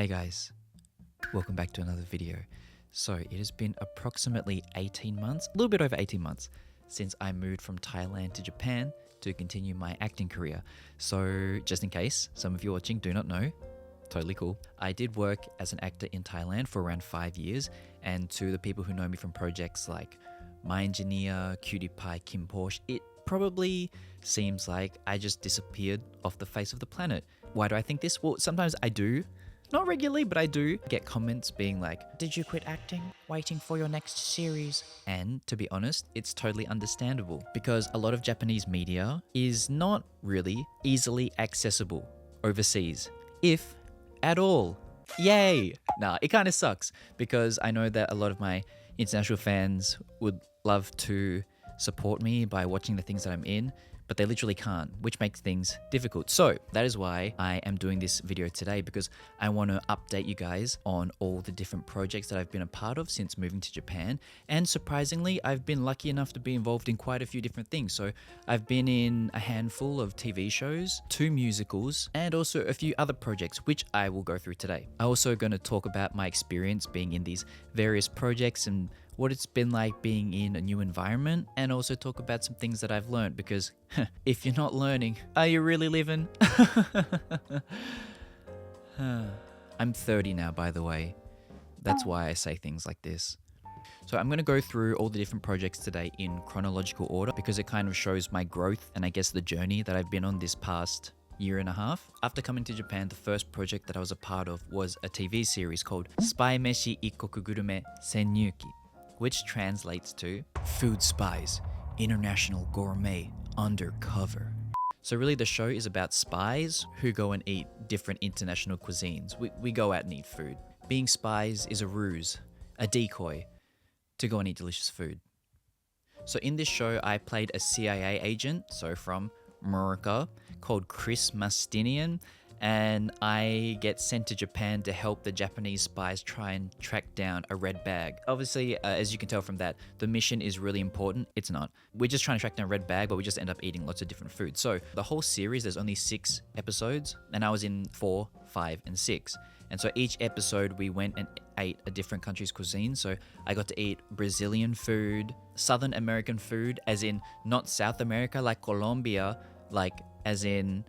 Hey guys, welcome back to another video. So it has been approximately 18 months, a little bit over 18 months, since I moved from Thailand to Japan to continue my acting career. So just in case some of you watching do not know, totally cool. I did work as an actor in Thailand for around 5 years, and to the people who know me from projects like My Engineer, Cutie Pie, Kim Porsche, it probably seems like I just disappeared off the face of the planet. Why do I think this? Well, sometimes I do. Not regularly, but I do get comments being like, "Did you quit acting? Waiting for your next series?" And to be honest, it's totally understandable because a lot of Japanese media is not really easily accessible overseas, if at all. Yay! Nah, it kind of sucks because I know that a lot of my international fans would love to support me by watching the things that I'm in, but they literally can't, which makes things difficult. So that is why I am doing this video today, because I want to update you guys on all the different projects that I've been a part of since moving to Japan. And surprisingly, I've been lucky enough to be involved in quite a few different things. So I've been in a handful of TV shows, 2 musicals, and also a few other projects, which I will go through today. I'm also going to talk about my experience being in these various projects and what it's been like being in a new environment, and also talk about some things that I've learned, because if you're not learning, are you really living? I'm 30 now, by the way. That's why I say things like this. So I'm going to go through all the different projects today in chronological order, because it kind of shows my growth and I guess the journey that I've been on this past year and a half. After coming to Japan, the first project that I was a part of was a TV series called Spy Meshi Ikkoku Gurume Sennyuki, which translates to Food Spies, International Gourmet Undercover. So really the show is about spies who go and eat different international cuisines. We go out and eat food. Being spies is a ruse, a decoy, to go and eat delicious food. So in this show, I played a CIA agent, so from America, called Chris Mastinian, and I get sent to Japan to help the Japanese spies try and track down a red bag. Obviously, as you can tell from that, the mission is really important. It's not. We're just trying to track down a red bag, but we just end up eating lots of different food. So the whole series, there's only 6 episodes, and I was in 4, 5, and 6. And so each episode, we went and ate a different country's cuisine. So I got to eat Brazilian food, Southern American food, as in not South America like Colombia, like as in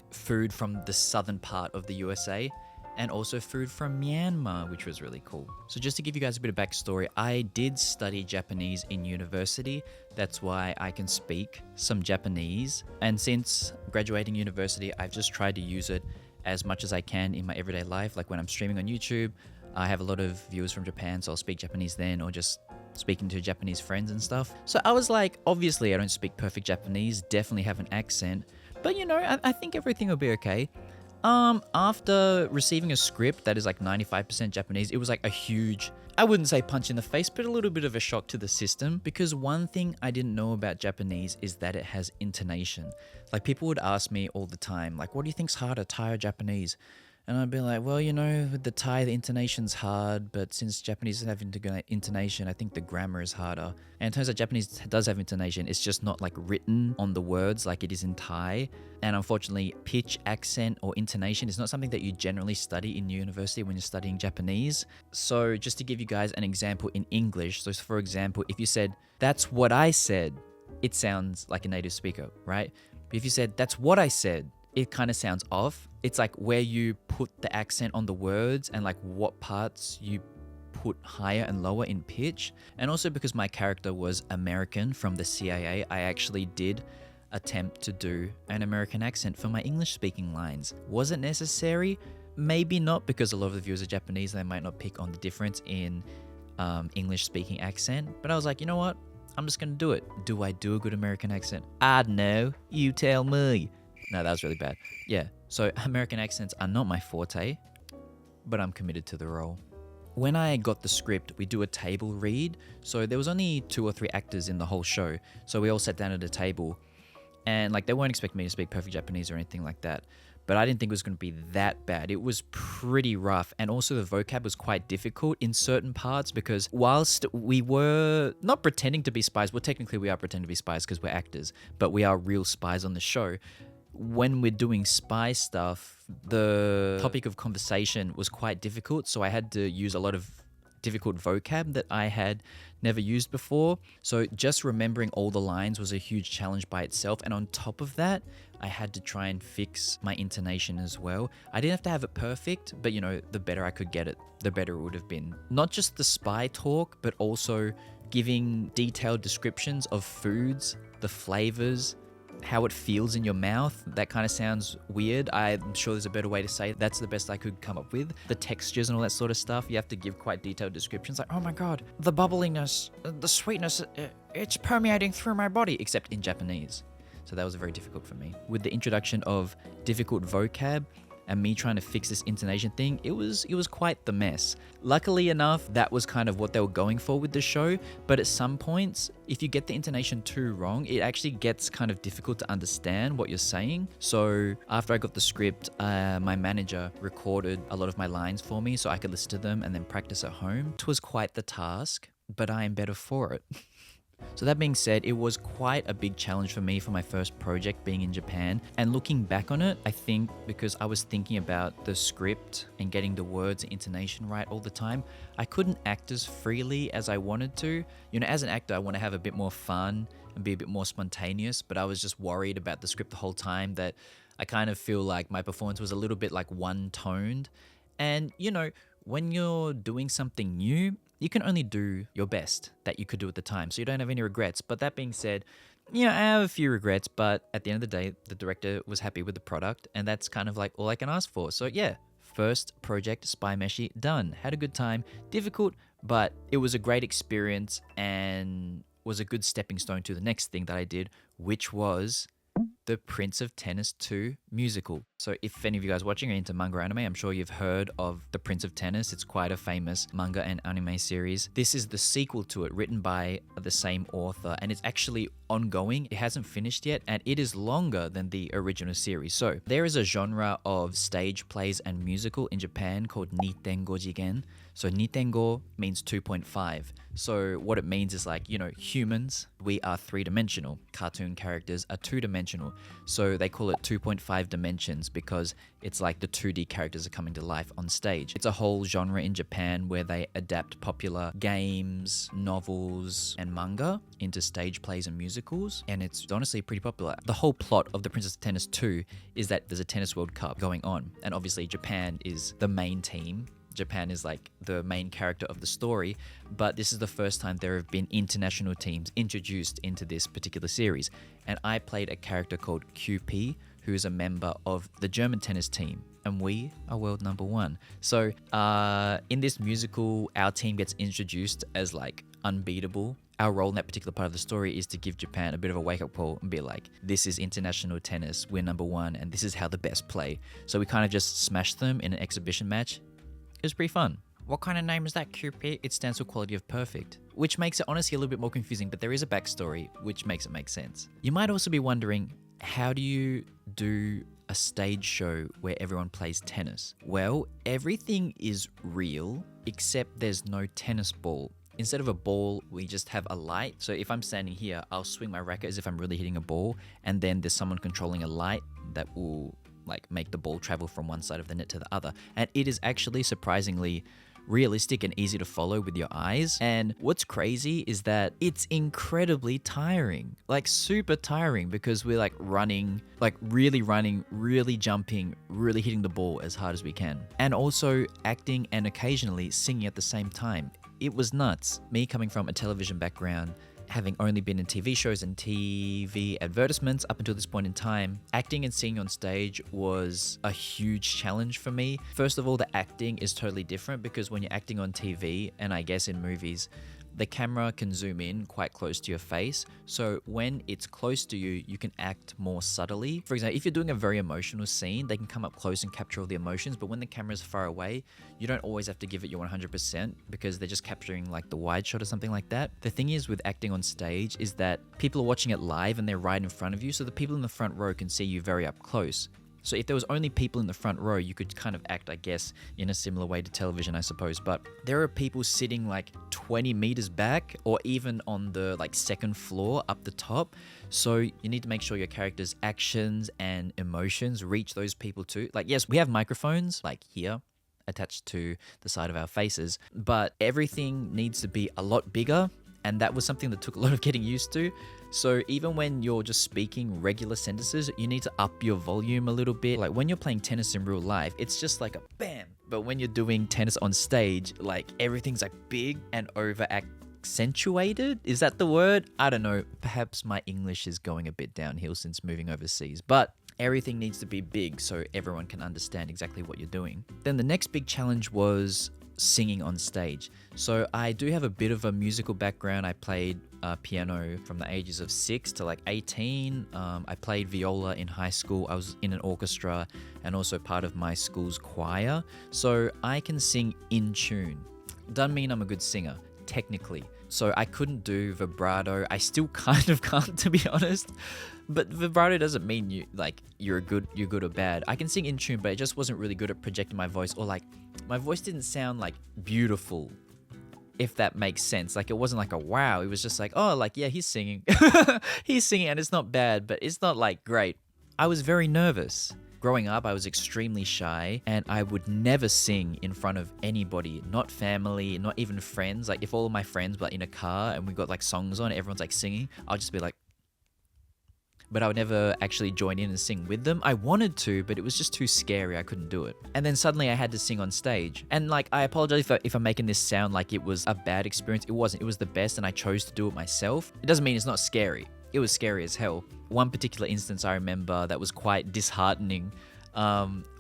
food from the southern part of the USA, and also food from Myanmar, which was really cool. So just to give you guys a bit of backstory, I did study Japanese in university. That's why I can speak some Japanese. And since graduating university, I've just tried to use it as much as I can in my everyday life. Like when I'm streaming on YouTube, I have a lot of viewers from Japan, so I'll speak Japanese then, or just speaking to Japanese friends and stuff. So I was like, obviously I don't speak perfect Japanese, definitely have an accent, but you know, I think everything will be okay. After receiving a script that is like 95% Japanese, it was like a huge, I wouldn't say punch in the face, but a little bit of a shock to the system, because one thing I didn't know about Japanese is that it has intonation. Like people would ask me all the time, like, what do you think's harder, Thai or Japanese? And I'd be like, well, you know, with the Thai, the intonation's hard, but since Japanese doesn't have intonation, I think the grammar is harder. And it turns out Japanese does have intonation. It's just not like written on the words like it is in Thai. And unfortunately, pitch, accent, or intonation is not something that you generally study in university when you're studying Japanese. So just to give you guys an example in English, so for example, if you said, "That's what I said," it sounds like a native speaker, right? But if you said, "That's what I said," it kind of sounds off. It's like where you put the accent on the words and like what parts you put higher and lower in pitch. And also because my character was American from the CIA, I actually did attempt to do an American accent for my English speaking lines. Was it necessary? Maybe not, because a lot of the viewers are Japanese and they might not pick on the difference in English speaking accent. But I was like, you know what? I'm just gonna do it. Do I do a good American accent? I don't know. You tell me. No, that was really bad. Yeah, so American accents are not my forte, but I'm committed to the role. When I got the script, we do a table read. So there was only 2 or 3 actors in the whole show. So we all sat down at a table, and like they weren't expecting me to speak perfect Japanese or anything like that. But I didn't think it was going to be that bad. It was pretty rough. And also the vocab was quite difficult in certain parts, because whilst we were not pretending to be spies, well, technically we are pretending to be spies because we're actors, but we are real spies on the show. when we're doing spy stuff, the topic of conversation was quite difficult, so I had to use a lot of difficult vocab that I had never used before. So just remembering all the lines was a huge challenge by itself. And on top of that, I had to try and fix my intonation as well. I didn't have to have it perfect, but you know, the better I could get it, the better it would have been. Not just the spy talk, but also giving detailed descriptions of foods, the flavors, how it feels in your mouth. That kind of sounds weird. I'm sure there's a better way to say it. That's the best I could come up with. The textures and all that sort of stuff, you have to give quite detailed descriptions like, oh my god, the bubbliness, the sweetness, it's permeating through my body, except in Japanese. So that was very difficult for me. With the introduction of difficult vocab and me trying to fix this intonation thing, it was quite the mess. Luckily enough, that was kind of what they were going for with the show, but at some points, if you get the intonation too wrong, it actually gets kind of difficult to understand what you're saying. So after I got the script, my manager recorded a lot of my lines for me so I could listen to them and then practice at home. It was quite the task, but I am better for it. So that being said, it was quite a big challenge for me for my first project being in Japan. And looking back on it, I think because I was thinking about the script and getting the words and intonation right all the time, I couldn't act as freely as I wanted to. You know, as an actor, I want to have a bit more fun and be a bit more spontaneous, but I was just worried about the script the whole time that I kind of feel like my performance was a little bit like one-toned. And, you know, when you're doing something new, you can only do your best that you could do at the time, so you don't have any regrets. But that being said, yeah, I have a few regrets, but at the end of the day, the director was happy with the product, and that's kind of like all I can ask for. So yeah, first project, Spy Meshi, done. Had a good time. Difficult, but it was a great experience and was a good stepping stone to the next thing that I did, which was the Prince of Tennis 2 musical. So if any of you guys watching are into manga or anime, I'm sure you've heard of the Prince of Tennis. It's quite a famous manga and anime series. This is the sequel to it, written by the same author, and it's actually ongoing. It hasn't finished yet, and it is longer than the original series. So there is a genre of stage plays and musical in Japan called Nitengo Jigen. So Nitengo means 2.5. So what it means is like, you know, humans, we are three-dimensional. Cartoon characters are two-dimensional. So they call it 2.5 dimensions because it's like the 2D characters are coming to life on stage. It's a whole genre in Japan where they adapt popular games, novels, and manga into stage plays and musicals. And it's honestly pretty popular. The whole plot of The Princess of Tennis 2 is that there's a tennis World Cup going on. And obviously Japan is the main team. Japan is like the main character of the story, but this is the first time there have been international teams introduced into this particular series. And I played a character called QP, who is a member of the German tennis team, and we are world number one. So in this musical, our team gets introduced as like unbeatable. Our role in that particular part of the story is to give Japan a bit of a wake-up call and be like, this is international tennis, we're number one, and this is how the best play. So we kind of just smashed them in an exhibition match. It was pretty fun. What kind of name is that, QP? It stands for quality of perfect, which makes it honestly a little bit more confusing, but there is a backstory, which makes it make sense. You might also be wondering, how do you do a stage show where everyone plays tennis? Well, everything is real, except there's no tennis ball. Instead of a ball, we just have a light. So if I'm standing here, I'll swing my racket as if I'm really hitting a ball, and then there's someone controlling a light that will like make the ball travel from one side of the net to the other. And it is actually surprisingly realistic and easy to follow with your eyes. And what's crazy is that it's incredibly tiring, like super tiring, because we're like running, really jumping, really hitting the ball as hard as we can. And also acting and occasionally singing at the same time. It was nuts. Me coming from a television background, having only been in TV shows and TV advertisements up until this point in time, acting and singing on stage was a huge challenge for me. First of all, the acting is totally different because when you're acting on TV, and I guess in movies, the camera can zoom in quite close to your face. So when it's close to you, you can act more subtly. For example, if you're doing a very emotional scene, they can come up close and capture all the emotions. But when the camera's far away, you don't always have to give it your 100% because they're just capturing like the wide shot or something like that. The thing is with acting on stage is that people are watching it live and they're right in front of you. So the people in the front row can see you very up close. So if there was only people in the front row, you could kind of act, I guess, in a similar way to television, I suppose. But there are people sitting like 20 meters back or even on the like second floor up the top. So you need to make sure your character's actions and emotions reach those people too. Like, yes, we have microphones like here attached to the side of our faces, but everything needs to be a lot bigger. And that was something that took a lot of getting used to. So even when you're just speaking regular sentences, you need to up your volume a little bit. Like when you're playing tennis in real life, it's just like a bam. But when you're doing tennis on stage, like everything's like big and over accentuated. Is that the word? I don't know. Perhaps my English is going a bit downhill since moving overseas, but everything needs to be big so everyone can understand exactly what you're doing. Then the next big challenge was singing on stage. So I do have a bit of a musical background. I played piano from the ages of 6 to like 18. I played viola in high school. I was in an orchestra and also part of my school's choir. So I can sing in tune. Doesn't mean I'm a good singer, technically. So I couldn't do vibrato. I still kind of can't, to be honest. But vibrato doesn't mean you're good or bad. I can sing in tune, but I just wasn't really good at projecting my voice, or like my voice didn't sound like beautiful, if that makes sense. Like it wasn't like a wow. It was just like, oh, like yeah, he's singing. He's singing and it's not bad, but it's not like great. I was very nervous. Growing up, I was extremely shy and I would never sing in front of anybody, not family, not even friends. Like if all of my friends were in a car and we got like songs on, everyone's like singing, I'll just be like, but I would never actually join in and sing with them. I wanted to, but it was just too scary. I couldn't do it. And then suddenly I had to sing on stage. And like, I apologize if I'm making this sound like it was a bad experience. It wasn't. It was the best and I chose to do it myself. It doesn't mean it's not scary. It was scary as hell. One particular instance I remember that was quite disheartening.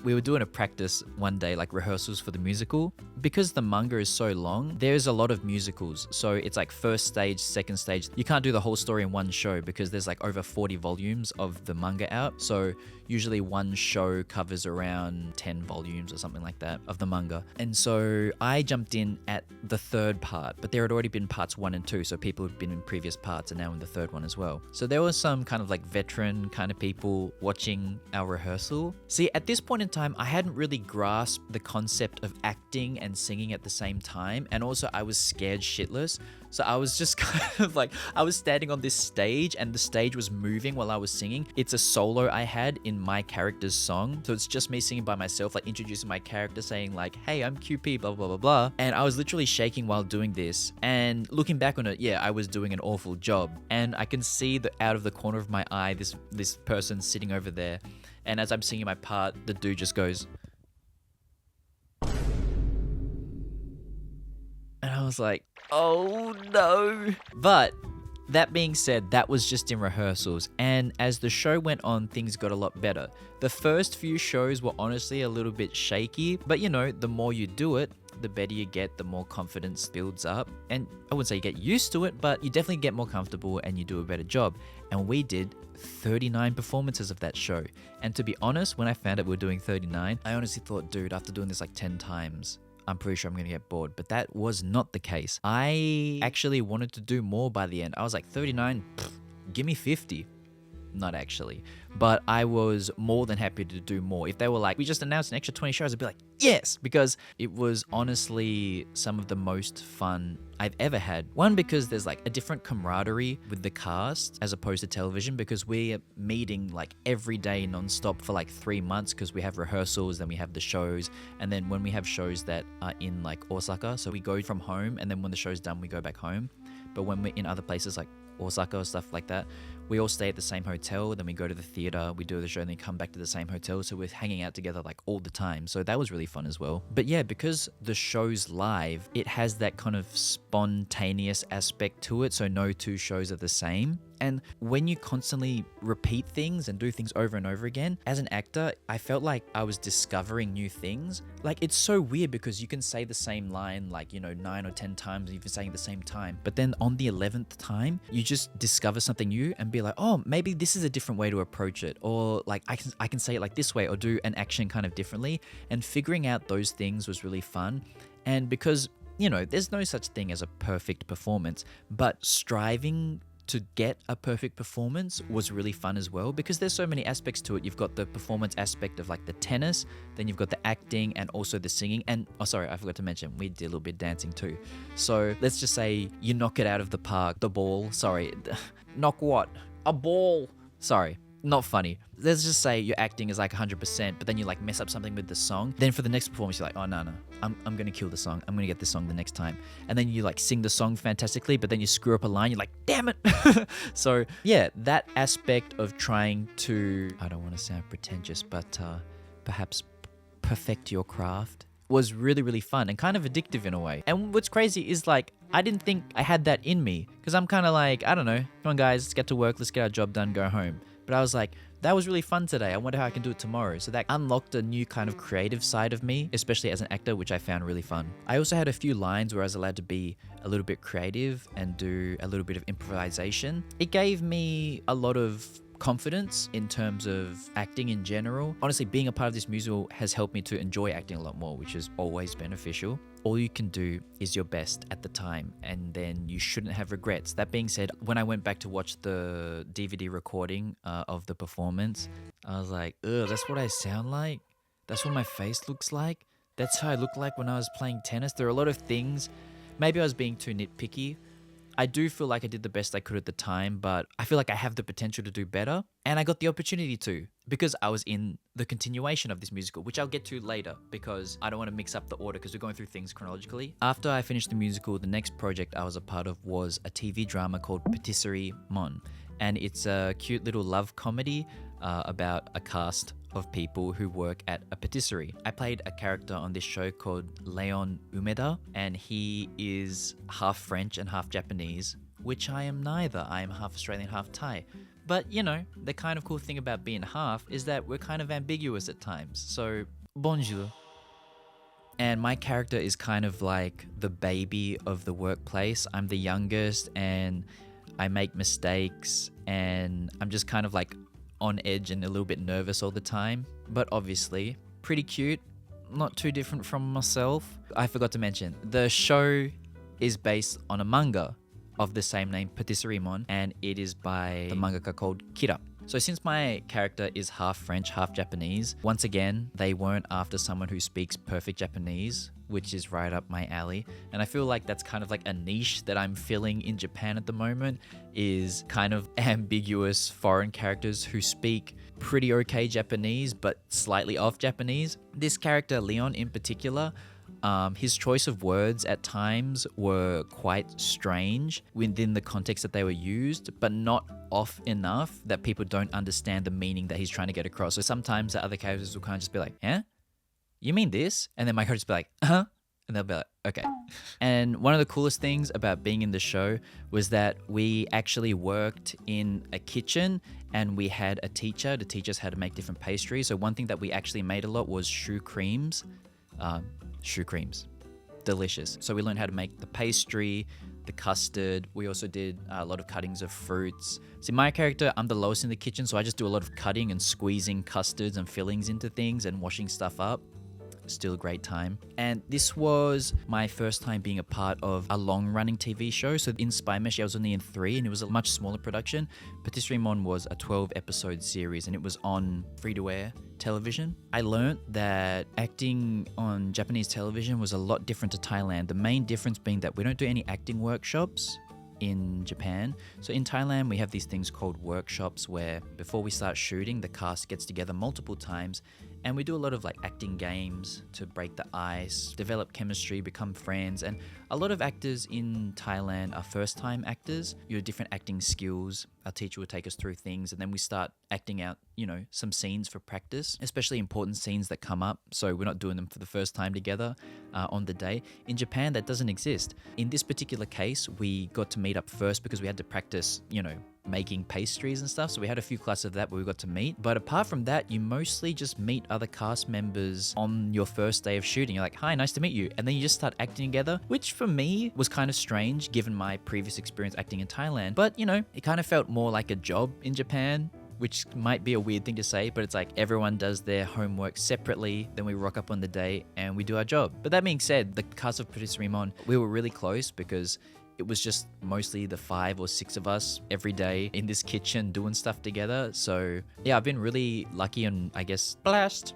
We were doing a practice one day, like rehearsals for the musical. Because the manga is so long, there's a lot of musicals. So it's like first stage, second stage. You can't do the whole story in one show because there's like over 40 volumes of the manga out. So usually one show covers around 10 volumes or something like that of the manga. And so I jumped in at the third part, but there had already been parts 1 and 2. So people who've been in previous parts are now in the third one as well. So there was some kind of like veteran kind of people watching our rehearsal. See, at this point in time, I hadn't really grasped the concept of acting and singing at the same time. And also I was scared shitless. So I was just kind of like, I was standing on this stage and the stage was moving while I was singing. It's a solo I had in my character's song. So it's just me singing by myself, like introducing my character saying like, hey, I'm QP, blah, blah, blah, blah. And I was literally shaking while doing this. And looking back on it, yeah, I was doing an awful job. And I can see out of the corner of my eye, this person sitting over there. And as I'm singing my part, the dude just goes. And I was like, oh no. But that being said, that was just in rehearsals. And as the show went on, things got a lot better. The first few shows were honestly a little bit shaky. But you know, the more you do it, the better you get, the more confidence builds up. And I wouldn't say you get used to it, but you definitely get more comfortable and you do a better job. And we did 39 performances of that show. And to be honest, when I found out we were doing 39, I honestly thought, dude, after doing this like 10 times, I'm pretty sure I'm going to get bored. But that was not the case. I actually wanted to do more by the end. I was like, 39, give me 50. Not actually. But I was more than happy to do more. If they were like, we just announced an extra 20 shows, I'd be like, yes, because it was honestly some of the most fun I've ever had. One, because there's like a different camaraderie with the cast as opposed to television, because we're meeting like every day nonstop for like 3 months because we have rehearsals, then we have the shows. And then when we have shows that are in like Osaka, so we go from home and then when the show's done, we go back home. But when we're in other places like Osaka or stuff like that, we all stay at the same hotel, then we go to the theater, we do the show, and then come back to the same hotel. So we're hanging out together like all the time. So that was really fun as well. But yeah, because the show's live, it has that kind of spontaneous aspect to it. So no two shows are the same. And when you constantly repeat things and do things over and over again, as an actor, I felt like I was discovering new things. Like, it's so weird because you can say the same line like, 9 or 10 times, and you're saying it at the same time. But then on the 11th time, you just discover something new and be like, oh, maybe this is a different way to approach it. Or like, I can say it like this way, or do an action kind of differently. And figuring out those things was really fun. And because, there's no such thing as a perfect performance, but striving to get a perfect performance was really fun as well, because there's so many aspects to it. You've got the performance aspect of like the tennis, then you've got the acting and also the singing. And oh, sorry, I forgot to mention, we did a little bit of dancing too. So let's just say you knock it out of the park, the ball, sorry, knock what? A ball. Sorry. Not funny. Let's just say your acting is like 100%, but then you like mess up something with the song. Then for the next performance, you're like, oh no, I'm gonna kill the song. I'm gonna get this song the next time. And then you like sing the song fantastically, but then you screw up a line. You're like, damn it. So yeah, that aspect of trying to, I don't want to sound pretentious, but perhaps perfect your craft was really, really fun and kind of addictive in a way. And what's crazy is like, I didn't think I had that in me, because I'm kind of like, I don't know, come on guys, let's get to work, let's get our job done, go home. But I was like, that was really fun today. I wonder how I can do it tomorrow. So that unlocked a new kind of creative side of me, especially as an actor, which I found really fun. I also had a few lines where I was allowed to be a little bit creative and do a little bit of improvisation. It gave me a lot of confidence in terms of acting in general. Honestly, being a part of this musical has helped me to enjoy acting a lot more, which is always beneficial. All you can do is your best at the time, and then you shouldn't have regrets. That being said, when I went back to watch the DVD recording of the performance, I was like, ugh, that's what I sound like? That's what my face looks like? That's how I look like when I was playing tennis? There are a lot of things. Maybe I was being too nitpicky. I do feel like I did the best I could at the time, but I feel like I have the potential to do better. And I got the opportunity to, because I was in the continuation of this musical, which I'll get to later because I don't want to mix up the order because we're going through things chronologically. After I finished the musical, the next project I was a part of was a TV drama called Patisserie MON. And it's a cute little love comedy about a cast of people who work at a patisserie. I played a character on this show called Leon Umeda, and he is half French and half Japanese, which I am neither. I am half Australian, half Thai. But, you know, the kind of cool thing about being half is that we're kind of ambiguous at times. So, bonjour. And my character is kind of like the baby of the workplace. I'm the youngest and I make mistakes and I'm just kind of like on edge and a little bit nervous all the time, but obviously pretty cute, not too different from myself. I forgot to mention, the show is based on a manga of the same name, Patisserie MON, and it is by the mangaka called Kira. So since my character is half French, half Japanese, once again, they weren't after someone who speaks perfect Japanese, which is right up my alley. And I feel like that's kind of like a niche that I'm filling in Japan at the moment, is kind of ambiguous foreign characters who speak pretty okay Japanese, but slightly off Japanese. This character, Leon in particular, his choice of words at times were quite strange within the context that they were used, but not off enough that people don't understand the meaning that he's trying to get across. So sometimes the other characters will kind of just be like, huh? You mean this? And then my characters will be like, uh-huh. And they'll be like, okay. And one of the coolest things about being in the show was that we actually worked in a kitchen and we had a teacher to teach us how to make different pastries. So one thing that we actually made a lot was choux creams. Choux creams. Delicious. So we learned how to make the pastry, the custard. We also did a lot of cuttings of fruits. See, my character, I'm the lowest in the kitchen, so I just do a lot of cutting and squeezing custards and fillings into things and washing stuff up. Still a great time. And this was my first time being a part of a long-running TV show. So in Spy Meshi, I was only in 3, and it was a much smaller production. Patisserie MON was a 12-episode series, and it was on free-to-air television. I learned that acting on Japanese television was a lot different to Thailand. The main difference being that we don't do any acting workshops in Japan. So in Thailand, we have these things called workshops where before we start shooting, the cast gets together multiple times and we do a lot of like acting games to break the ice, develop chemistry, become friends. And a lot of actors in Thailand are first-time actors. You have different acting skills. Our teacher would take us through things and then we start acting out, you know, some scenes for practice, especially important scenes that come up. So we're not doing them for the first time together on the day. In Japan, that doesn't exist. In this particular case, we got to meet up first because we had to practice, you know, making pastries and stuff. So we had a few classes of that where we got to meet. But apart from that, you mostly just meet other cast members on your first day of shooting. You're like, hi, nice to meet you. And then you just start acting together, which for me was kind of strange given my previous experience acting in Thailand. But, you know, it kind of felt more like a job in Japan, which might be a weird thing to say, but it's like everyone does their homework separately. Then we rock up on the day and we do our job. But that being said, the cast of Patisserie MON, we were really close because it was just mostly the 5 or 6 of us every day in this kitchen doing stuff together. So yeah, I've been really lucky and I guess blessed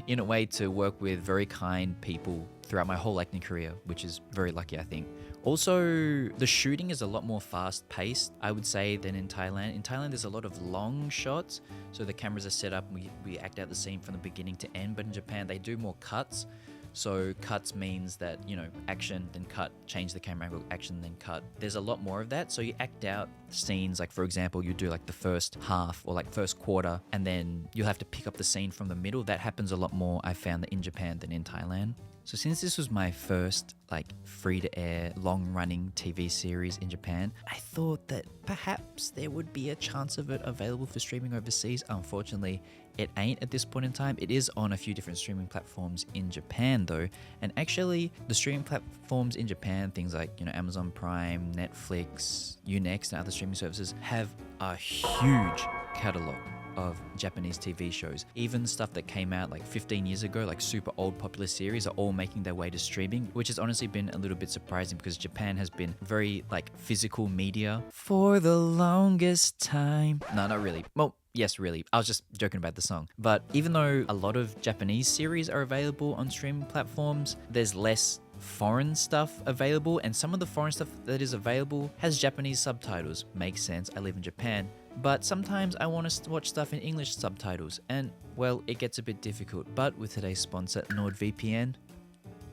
in a way to work with very kind people throughout my whole acting career, which is very lucky, I think. Also, the shooting is a lot more fast-paced, I would say, than in Thailand. In Thailand, there's a lot of long shots, so the cameras are set up, we act out the scene from the beginning to end. But in Japan, they do more cuts. So cuts means that, you know, action, then cut, change the camera angle, action, then cut. There's a lot more of that. So you act out scenes, like for example, you do like the first half or like first quarter, and then you'll have to pick up the scene from the middle. That happens a lot more, I found, in Japan than in Thailand. So since this was my first like free-to-air, long-running TV series in Japan, I thought that perhaps there would be a chance of it available for streaming overseas. Unfortunately, it ain't at this point in time. It is on a few different streaming platforms in Japan though. And actually, the streaming platforms in Japan, things like, you know, Amazon Prime, Netflix, Unext, and other streaming services have a huge catalog of Japanese TV shows. Even stuff that came out like 15 years ago, like super old popular series, are all making their way to streaming, which has honestly been a little bit surprising because Japan has been very like physical media for the longest time. No, not really. Well, yes, really. I was just joking about the song. But even though a lot of Japanese series are available on streaming platforms, there's less foreign stuff available, and some of the foreign stuff that is available has Japanese subtitles. Makes sense, I live in Japan. But sometimes I want to watch stuff in English subtitles, and well, it gets a bit difficult. But with today's sponsor, NordVPN,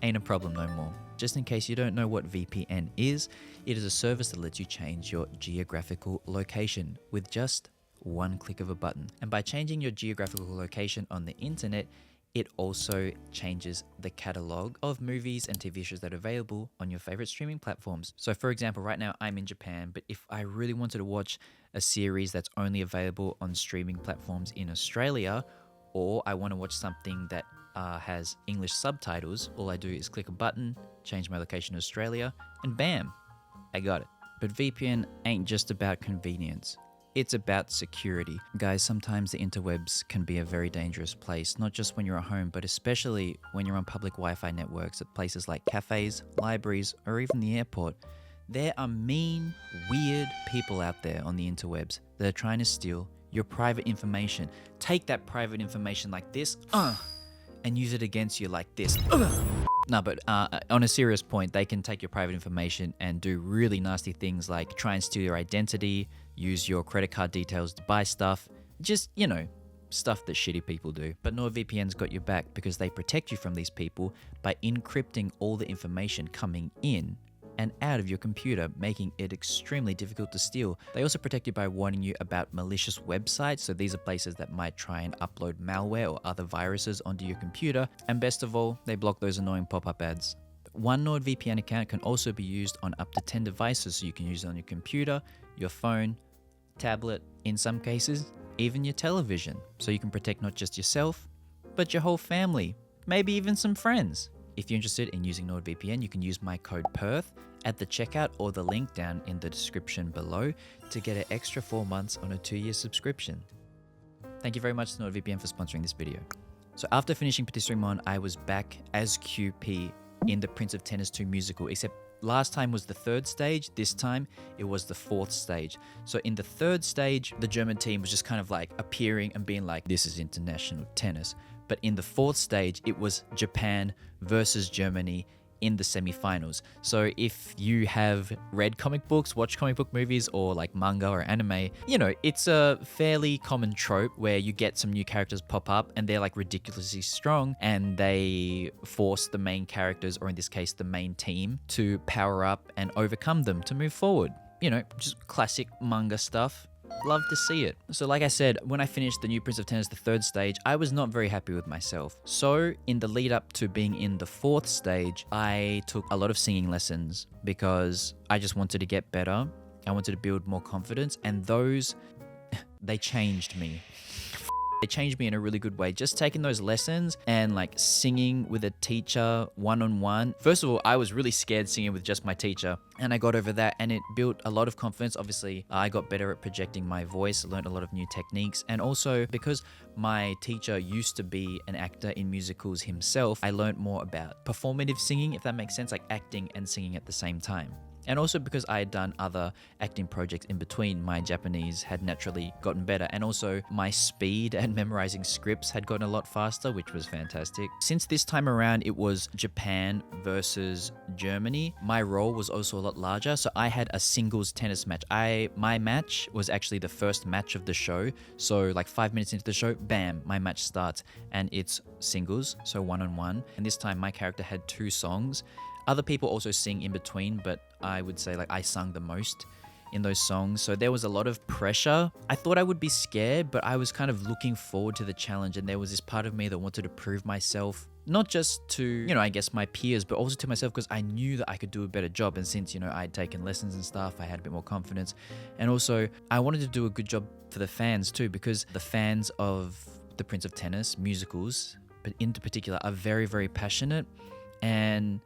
ain't a problem no more. Just in case you don't know what VPN is, it is a service that lets you change your geographical location with just one click of a button. And by changing your geographical location on the internet, it also changes the catalog of movies and TV shows that are available on your favorite streaming platforms. So for example, right now I'm in Japan, but if I really wanted to watch a series that's only available on streaming platforms in Australia, or I want to watch something that has English subtitles, all I do is click a button, change my location to Australia, and bam, I got it. But VPN ain't just about convenience. It's about security. Guys, sometimes the interwebs can be a very dangerous place, not just when you're at home, but especially when you're on public Wi-Fi networks at places like cafes, libraries, or even the airport. There are mean, weird people out there on the interwebs that are trying to steal your private information. Take that private information like this, and use it against you like this. No, but on a serious point, they can take your private information and do really nasty things like try and steal your identity, use your credit card details to buy stuff, just, you know, stuff that shitty people do. But NordVPN's got your back because they protect you from these people by encrypting all the information coming in and out of your computer, making it extremely difficult to steal. They also protect you by warning you about malicious websites, so these are places that might try and upload malware or other viruses onto your computer, and best of all, they block those annoying pop-up ads. One NordVPN account can also be used on up to 10 devices, so you can use it on your computer, your phone, tablet, in some cases, even your television, so you can protect not just yourself, but your whole family, maybe even some friends. If you're interested in using NordVPN, you can use my code PERTH at the checkout or the link down in the description below to get an extra 4 months on a 2-year subscription. Thank you very much to NordVPN for sponsoring this video. So after finishing Patisserie MON, I was back as QP in the Prince of Tennis 2 musical, except last time was the 3rd stage, this time it was the 4th stage. So in the 3rd stage, the German team was just kind of like appearing and being like, this is international tennis. But in the 4th stage, it was Japan versus Germany in the semifinals. So if you have read comic books, watched comic book movies, or like manga or anime, you know, it's a fairly common trope where you get some new characters pop up and they're like ridiculously strong and they force the main characters, or in this case, the main team, to power up and overcome them to move forward. You know, just classic manga stuff. Love to see it. So like I said, when I finished the new Prince of Tennis, the 3rd stage, I was not very happy with myself. So in the lead up to being in the 4th stage, I took a lot of singing lessons because I just wanted to get better. I wanted to build more confidence, and those, they changed me. They changed me in a really good way. Just taking those lessons and like singing with a teacher one-on-one. First of all, I was really scared singing with just my teacher, and I got over that, and it built a lot of confidence. Obviously, I got better at projecting my voice, learned a lot of new techniques, and also because my teacher used to be an actor in musicals himself, I learned more about performative singing, if that makes sense, like acting and singing at the same time. And also because I had done other acting projects in between, my Japanese had naturally gotten better. And also my speed at memorizing scripts had gotten a lot faster, which was fantastic. Since this time around it was Japan versus Germany, my role was also a lot larger. So I had a singles tennis match. My match was actually the first match of the show. So like 5 minutes into the show, bam, my match starts, and it's singles, so 1-on-1. And this time my character had 2 songs. Other people also sing in between, but I would say like I sung the most in those songs. So there was a lot of pressure. I thought I would be scared, but I was kind of looking forward to the challenge. And there was this part of me that wanted to prove myself, not just to, you know, I guess my peers, but also to myself, because I knew that I could do a better job. And since, you know, I'd taken lessons and stuff, I had a bit more confidence. And also I wanted to do a good job for the fans too, because the fans of the Prince of Tennis musicals, but in particular, are very, very passionate. And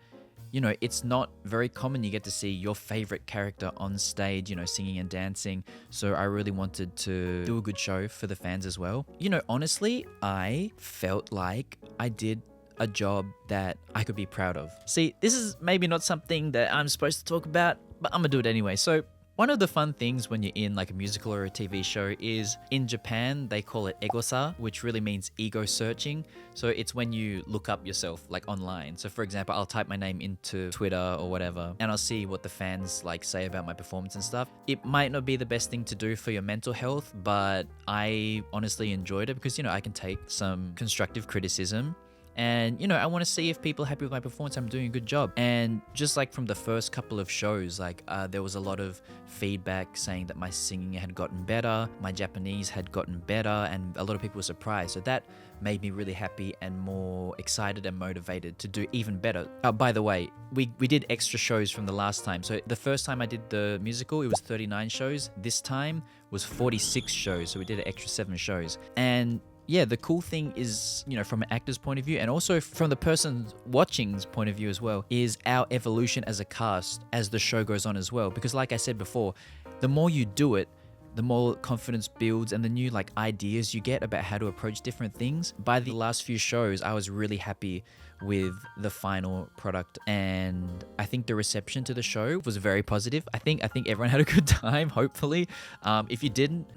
you know, it's not very common you get to see your favorite character on stage, you know, singing and dancing. So I really wanted to do a good show for the fans as well. You know, honestly, I felt like I did a job that I could be proud of. See, this is maybe not something that I'm supposed to talk about, but I'm gonna do it anyway. So one of the fun things when you're in like a musical or a TV show is, in Japan, they call it egosa, which really means ego searching. So it's when you look up yourself like online. So for example, I'll type my name into Twitter or whatever, and I'll see what the fans like say about my performance and stuff. It might not be the best thing to do for your mental health, but I honestly enjoyed it because, you know, I can take some constructive criticism. And, you know, I want to see if people are happy with my performance, I'm doing a good job. And just like from the first couple of shows, like there was a lot of feedback saying that my singing had gotten better, my Japanese had gotten better, and a lot of people were surprised. So that made me really happy and more excited and motivated to do even better. By the way, we did extra shows from the last time. So the first time I did the musical, it was 39 shows. This time was 46 shows. So we did an extra 7 shows. And yeah, the cool thing is, you know, from an actor's point of view and also from the person watching's point of view as well, is our evolution as a cast as the show goes on as well. Because like I said before, the more you do it, the more confidence builds and the new like ideas you get about how to approach different things. By the last few shows, I was really happy with the final product, and I think the reception to the show was very positive. I think everyone had a good time, hopefully. If you didn't,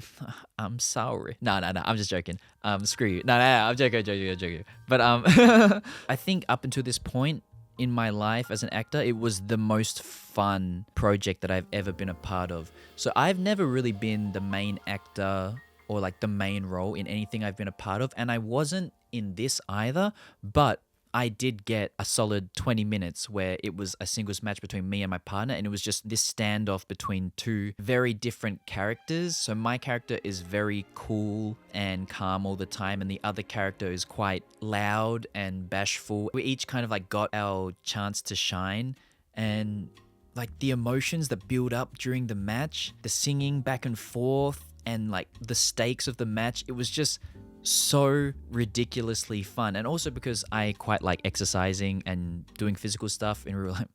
I'm sorry. No, I'm just joking. Screw you. No, I'm joking. But I think up until this point in my life as an actor, it was the most fun project that I've ever been a part of. So I've never really been the main actor or like the main role in anything I've been a part of, and I wasn't in this either, but I did get a solid 20 minutes where it was a singles match between me and my partner, and it was just this standoff between 2 very different characters. So my character is very cool and calm all the time, and the other character is quite loud and bashful. We each kind of like got our chance to shine, and like the emotions that build up during the match, the singing back and forth, and like the stakes of the match, it was just so ridiculously fun. And also because I quite like exercising and doing physical stuff in real life.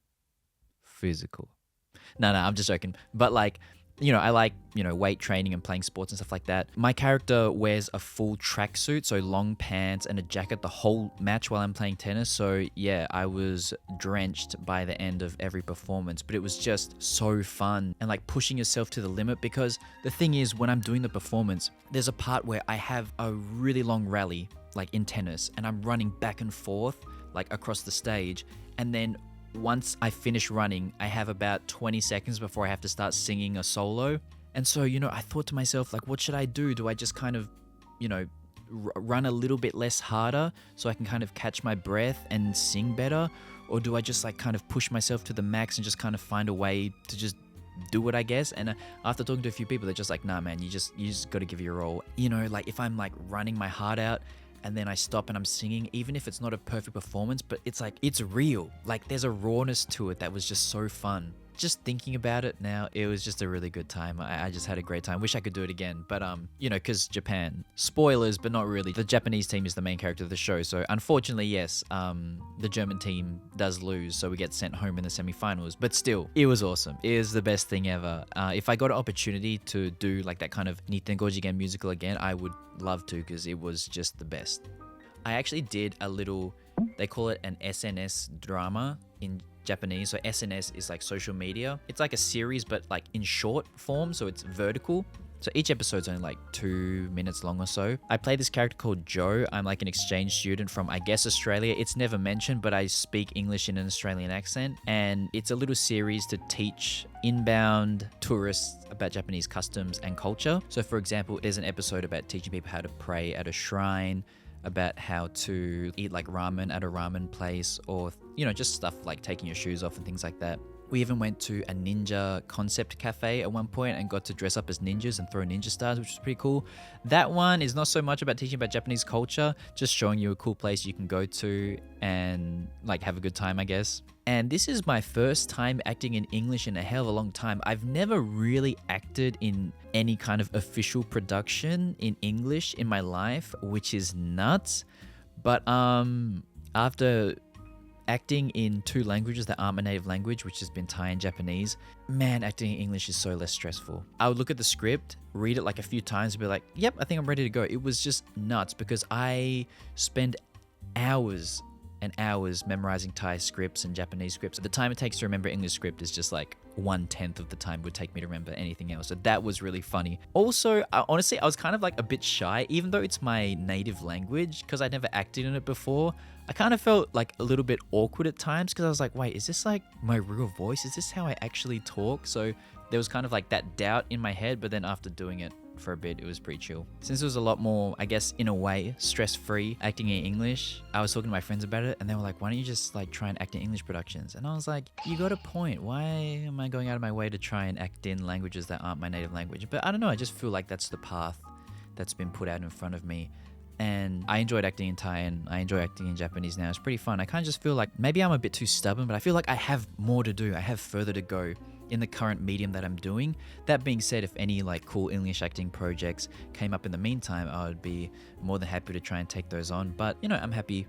Physical. No, I'm just joking. But like, you know, I like, you know, weight training and playing sports and stuff like that. My character wears a full tracksuit, so long pants and a jacket the whole match while I'm playing tennis. So yeah, I was drenched by the end of every performance, but it was just so fun and like pushing yourself to the limit, because the thing is, when I'm doing the performance, there's a part where I have a really long rally, like in tennis, and I'm running back and forth like across the stage, and then once I finish running, I have about 20 seconds before I have to start singing a solo. And so, you know, I thought to myself, like, what should I do? Do I just kind of, you know, run a little bit less harder so I can kind of catch my breath and sing better? Or do I just like kind of push myself to the max and just kind of find a way to just do it, I guess? And after talking to a few people, they're just like, nah, man, you just got to give it your all. You know, like if I'm like running my heart out and then I stop and I'm singing, even if it's not a perfect performance, but it's like, it's real. Like there's a rawness to it that was just so fun. Just thinking about it now, it was just a really good time. I just had a great time. Wish I could do it again. But, you know, because Japan, spoilers, but not really. The Japanese team is the main character of the show. So unfortunately, yes, the German team does lose. So we get sent home in the semifinals. But still, it was awesome. It was the best thing ever. If I got an opportunity to do like that kind of Nitengojigen musical again, I would love to, because it was just the best. I actually did a little They call it an SNS drama in Japanese. So SNS is like social media. It's like a series, but like in short form. So it's vertical. So each episode's only like 2 minutes long or so. I play this character called Joe. I'm like an exchange student from, I guess, Australia. It's never mentioned, but I speak English in an Australian accent. And it's a little series to teach inbound tourists about Japanese customs and culture. So for example, there's an episode about teaching people how to pray at a shrine, about how to eat like ramen at a ramen place, or, you know, just stuff like taking your shoes off and things like that. We even went to a ninja concept cafe at one point and got to dress up as ninjas and throw ninja stars, which was pretty cool. That one is not so much about teaching about Japanese culture, just showing you a cool place you can go to and like have a good time, I guess. And this is my first time acting in English in a hell of a long time. I've never really acted in any kind of official production in English in my life, which is nuts. But after acting in 2 languages that aren't my native language, which has been Thai and Japanese, man, acting in English is so less stressful. I would look at the script, read it like a few times and be like, yep, I think I'm ready to go. It was just nuts because I spend hours and hours memorizing Thai scripts and Japanese scripts. The time it takes to remember English script is just like 1/10 of the time it would take me to remember anything else. So that was really funny. Also, honestly, I was kind of like a bit shy, even though it's my native language, because I'd never acted in it before. I kind of felt like a little bit awkward at times because I was like, wait, is this like my real voice? Is this how I actually talk? So there was kind of like that doubt in my head, but then after doing it for a bit, it was pretty chill. Since it was a lot more, I guess, in a way, stress-free acting in English, I was talking to my friends about it and they were like, why don't you just like try and act in English productions? And I was like, you got a point. Why am I going out of my way to try and act in languages that aren't my native language? But I don't know, I just feel like that's the path that's been put out in front of me. And I enjoyed acting in Thai and I enjoy acting in Japanese now. It's pretty fun. I kind of just feel like maybe I'm a bit too stubborn, but I feel like I have more to do. I have further to go in the current medium that I'm doing. That being said, if any like cool English acting projects came up in the meantime, I would be more than happy to try and take those on. But, you know, I'm happy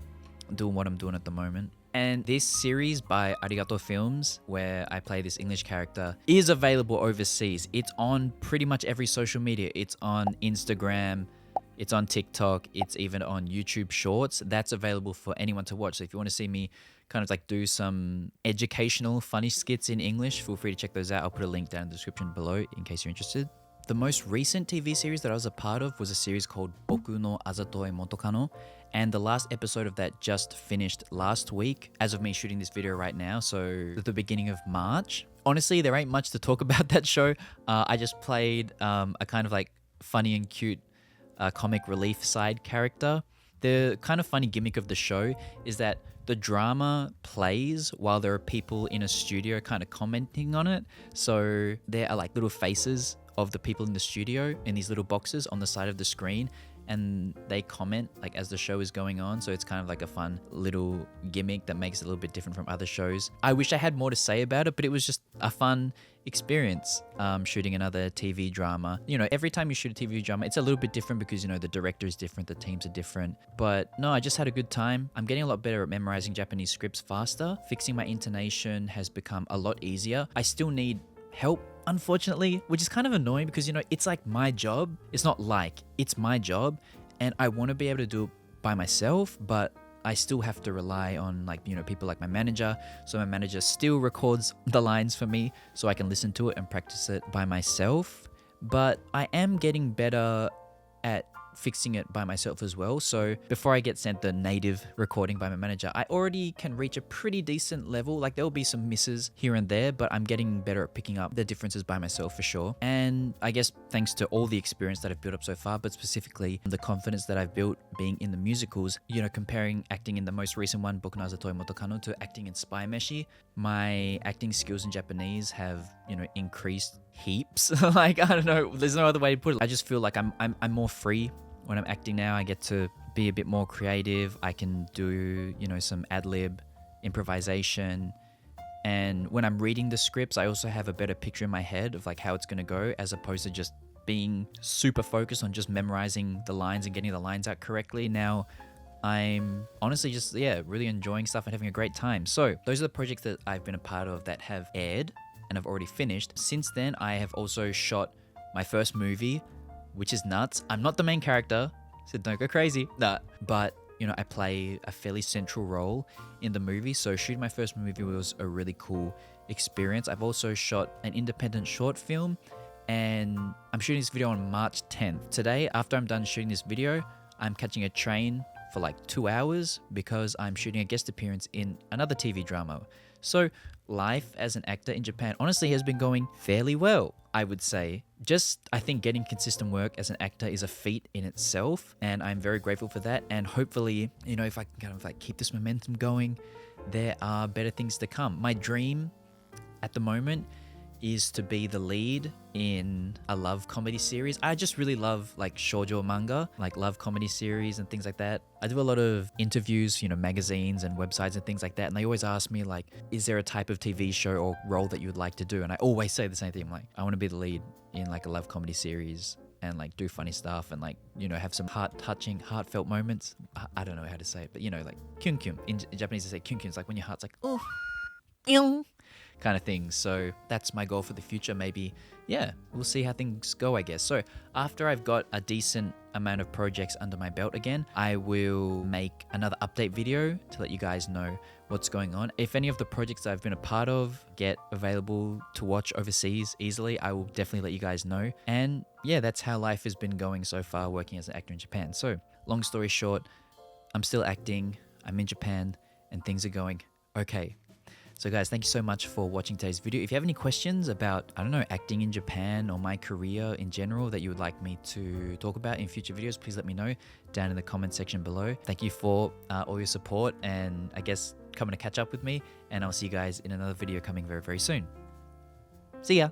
doing what I'm doing at the moment. And this series by Arigato Films, where I play this English character, is available overseas. It's on pretty much every social media. It's on Instagram, it's on TikTok, it's even on YouTube Shorts. That's available for anyone to watch. So if you want to see me kind of like do some educational funny skits in English, feel free to check those out. I'll put a link down in the description below in case you're interested. The most recent TV series that I was a part of was a series called Boku no Azatoi Motokano, and the last episode of that just finished last week as of me shooting this video right now, so at the beginning of March. Honestly, there ain't much to talk about that show. I just played a kind of like funny and cute comic relief side character. The kind of funny gimmick of the show is that the drama plays while there are people in a studio kind of commenting on it. So there are like little faces of the people in the studio in these little boxes on the side of the screen, and they comment like as the show is going on. So it's kind of like a fun little gimmick that makes it a little bit different from other shows. I wish I had more to say about it, but it was just a fun experience shooting another TV drama. You know, every time you shoot a TV drama, it's a little bit different because, you know, the director is different, the teams are different. But no, I just had a good time. I'm getting a lot better at memorizing Japanese scripts faster. Fixing my intonation has become a lot easier. I still need help, unfortunately, which is kind of annoying because, you know, it's like my job. It's not like, it's my job and I want to be able to do it by myself, but I still have to rely on, like, you know, people like my manager. So my manager still records the lines for me so I can listen to it and practice it by myself. But I am getting better at fixing it by myself as well. So before I get sent the native recording by my manager, I already can reach a pretty decent level. Like, there'll be some misses here and there, but I'm getting better at picking up the differences by myself for sure. And I guess thanks to all the experience that I've built up so far, but specifically the confidence that I've built being in the musicals, you know, comparing acting in the most recent one, Boku no Azatoi Motokano, to acting in Spy Meshi, my acting skills in Japanese have, you know, increased heaps. Like, I don't know, there's no other way to put it. I just feel like I'm more free when I'm acting now. I get to be a bit more creative. I can do, you know, some ad-lib improvisation. And when I'm reading the scripts, I also have a better picture in my head of like how it's going to go, as opposed to just being super focused on just memorizing the lines and getting the lines out correctly. Now I'm honestly just, really enjoying stuff and having a great time. So those are the projects that I've been a part of that have aired and I've already finished. Since then, I have also shot my first movie, which is nuts. I'm not the main character, so don't go crazy. Nah, but I play a fairly central role in the movie. So shooting my first movie was a really cool experience. I've also shot an independent short film, and I'm shooting this video on March 10th. Today, after I'm done shooting this video, I'm catching a train for like 2 hours because I'm shooting a guest appearance in another TV drama. So life as an actor in Japan honestly has been going fairly well, I would say. I think getting consistent work as an actor is a feat in itself, and I'm very grateful for that. And hopefully, if I can kind of like keep this momentum going, there are better things to come. My dream at the moment is to be the lead in a love comedy series. I just really love like shoujo manga, like love comedy series and things like that. I do a lot of interviews, magazines and websites and things like that. And they always ask me like, is there a type of TV show or role that you would like to do? And I always say the same thing. I'm like, I want to be the lead in like a love comedy series and like do funny stuff and like, have some heart-touching, heartfelt moments. I don't know how to say it, but like kyun kyun. In Japanese, they say kyun kyun. It's like when your heart's like, oh, kind of thing. So that's my goal for the future. Maybe, we'll see how things go, I guess. So after I've got a decent amount of projects under my belt again, I will make another update video to let you guys know what's going on. If any of the projects that I've been a part of get available to watch overseas easily, I will definitely let you guys know. And that's how life has been going so far working as an actor in Japan. So long story short, I'm still acting, I'm in Japan, and things are going okay. So guys, thank you so much for watching today's video. If you have any questions about, acting in Japan or my career in general that you would like me to talk about in future videos, please let me know down in the comment section below. Thank you for all your support and I guess coming to catch up with me. And I'll see you guys in another video coming very, very soon. See ya.